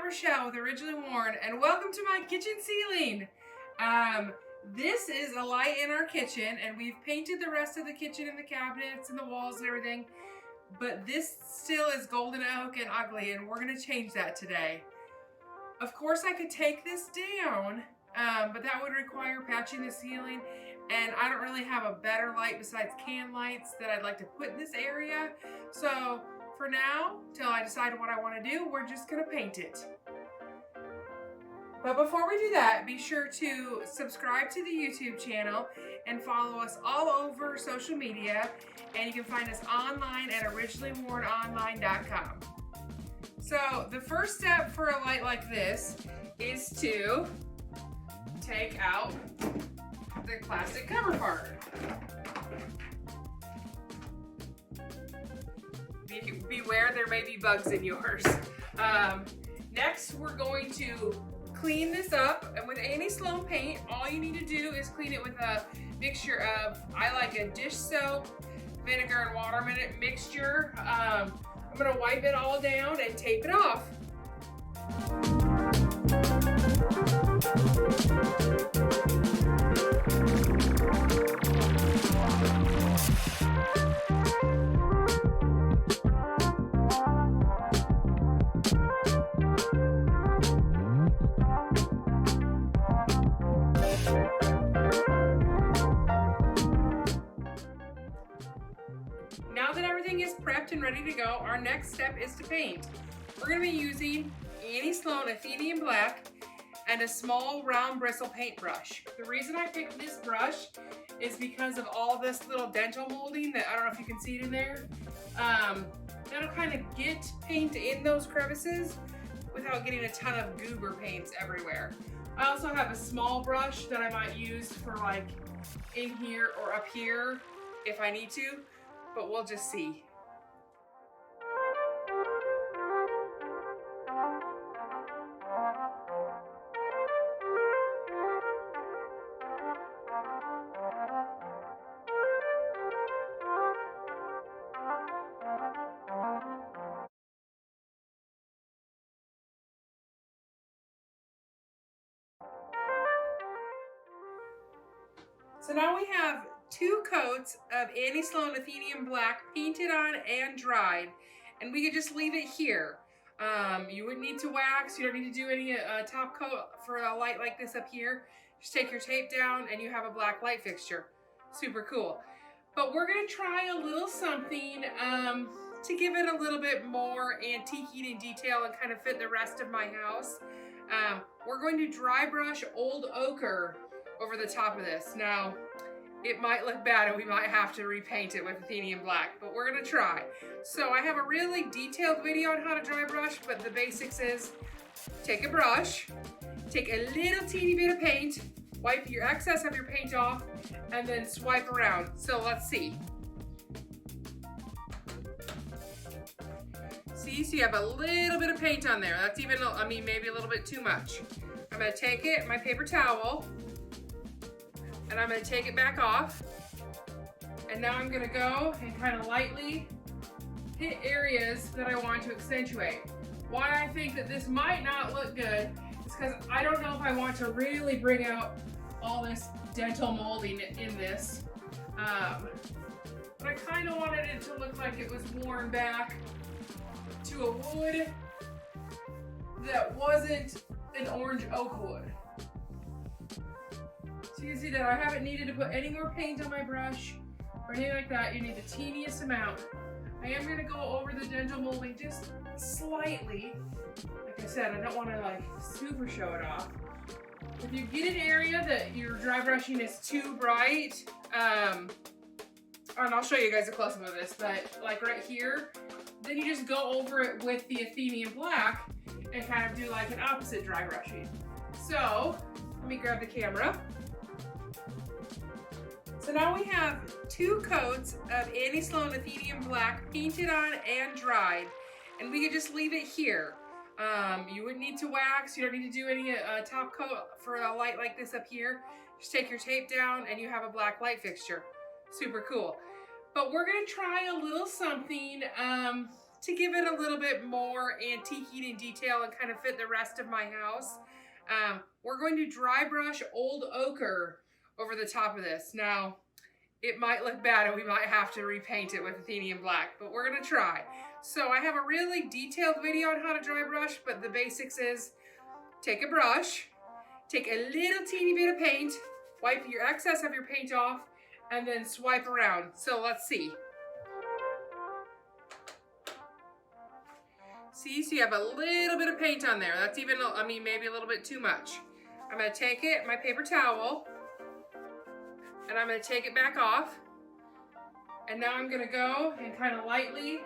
Rochelle with Originally Worn, and welcome to my kitchen ceiling. This is a light in our kitchen, and we've painted the rest of the kitchen and the cabinets and the walls and everything, but this still is golden oak and ugly, and we're gonna change that today. Of course, I could take this down, but that would require patching the ceiling, and I don't really have a better light besides can lights that I'd like to put in this area. So for now, till I decide what I want to do, we're just gonna paint it. But before we do that, be sure to subscribe to the YouTube channel and follow us all over social media, and you can find us online at originallywornonline.com. So the first step for a light like this is to take out the plastic cover part. Beware, there may be bugs in yours. Next, we're going to clean this up, and with Annie Sloan Paint, all you need to do is clean it with a mixture of, I like a dish soap, vinegar, and water mixture. I'm gonna wipe it all down and tape it off. Now that everything is prepped and ready to go, our next step is to paint. We're going to be using Annie Sloan Athenian Black and a small round bristle paintbrush. The reason I picked this brush is because of all this little dental molding that, I don't know if you can see it in there. That'll kind of get paint in those crevices without getting a ton of goober paints everywhere. I also have a small brush that I might use for like in here or up here if I need to, but we'll just see. So now we have 2 coats of Annie Sloan Athenian Black painted on and dried, and we could just leave it here. You wouldn't need to wax, you don't need to do any top coat for a light like this up here. Just take your tape down and you have a black light fixture. Super cool. But we're gonna try a little something to give it a little bit more antiquing and detail and kind of fit the rest of my house. We're going to dry brush old ochre over the top of this. Now, it might look bad and we might have to repaint it with Athenian Black, but we're gonna try. So I have a really detailed video on how to dry brush, but the basics is take a brush, take a little teeny bit of paint, wipe your excess of your paint off, and then swipe around. So let's see. See, so you have a little bit of paint on there. That's even, I mean, maybe a little bit too much. I'm gonna take it, my paper towel, and I'm gonna take it back off. And now I'm gonna go and kind of lightly hit areas that I want to accentuate. Why I think that this might not look good is because I don't know if I want to really bring out all this dental molding in this. But I kind of wanted it to look like it was worn back to a wood that wasn't an orange oak wood. So you can see that I haven't needed to put any more paint on my brush or anything like that. You need the teeniest amount. I am going to go over the dental molding just slightly. Like I said, I don't want to like super show it off. If you get an area that your dry brushing is too bright, and I'll show you guys a close-up of this, but like right here, then you just go over it with the Athenian Black and kind of do like an opposite dry brushing. So let me grab the camera. So now we have 2 coats of Annie Sloan Athenian Black painted on and dried, and we could just leave it here. You wouldn't need to wax, you don't need to do any top coat for a light like this up here. Just take your tape down and you have a black light fixture. Super cool. But we're gonna try a little something to give it a little bit more antiquing and detail and kind of fit the rest of my house. We're going to dry brush old ochre over the top of this. Now, it might look bad and we might have to repaint it with Athenian black, but we're gonna try. So I have a really detailed video on how to dry brush, but the basics is take a brush, take a little teeny bit of paint, wipe your excess of your paint off, and then swipe around. So let's see. See, so you have a little bit of paint on there. That's even, I mean, maybe a little bit too much. I'm gonna take it, my paper towel, and I'm gonna take it back off. And now I'm gonna go and kind of lightly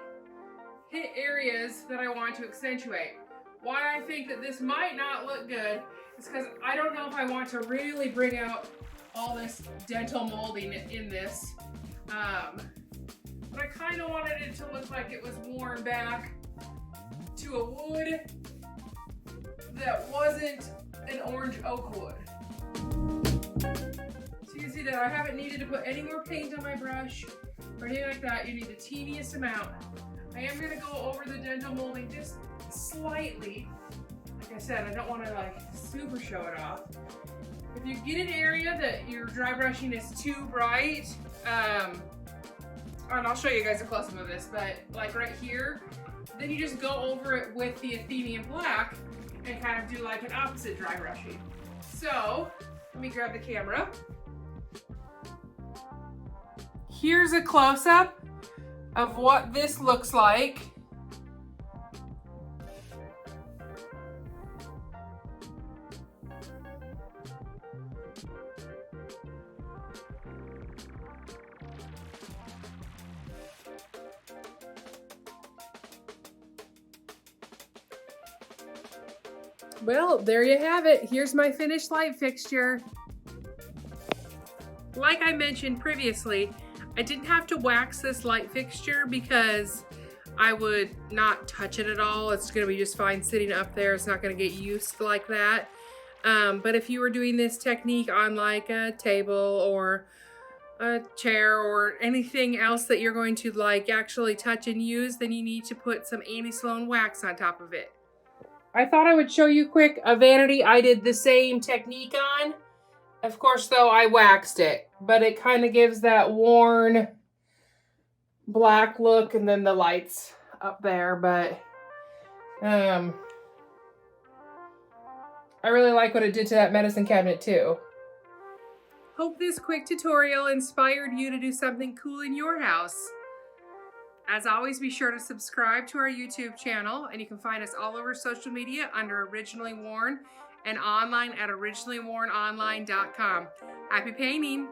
hit areas that I want to accentuate. Why I think that this might not look good is because I don't know if I want to really bring out all this dental molding in this. But I kind of wanted it to look like it was worn back to a wood that wasn't an orange oak wood. So you can see that I haven't needed to put any more paint on my brush or anything like that. You need the teeniest amount. I am going to go over the dental molding just slightly. Like I said, I don't want to like super show it off. If you get an area that your dry brushing is too bright, and I'll show you guys a close-up of this, but like right here, then you just go over it with the Athenian black and kind of do like an opposite dry brushing. So, let me grab the camera. Here's a close-up of what this looks like. Well, there you have it. Here's my finished light fixture. Like I mentioned previously, I didn't have to wax this light fixture because I would not touch it at all. It's gonna be just fine sitting up there. It's not gonna get used like that. But if you were doing this technique on like a table or a chair or anything else that you're going to like actually touch and use, then you need to put some Annie Sloan wax on top of it. I thought I would show you quick a vanity I did the same technique on. Of course, though, I waxed it, but it kind of gives that worn black look and then the lights up there, but I really like what it did to that medicine cabinet too. Hope this quick tutorial inspired you to do something cool in your house. As always, be sure to subscribe to our YouTube channel, and you can find us all over social media under Originally Worn and online at originallywornonline.com. Happy painting!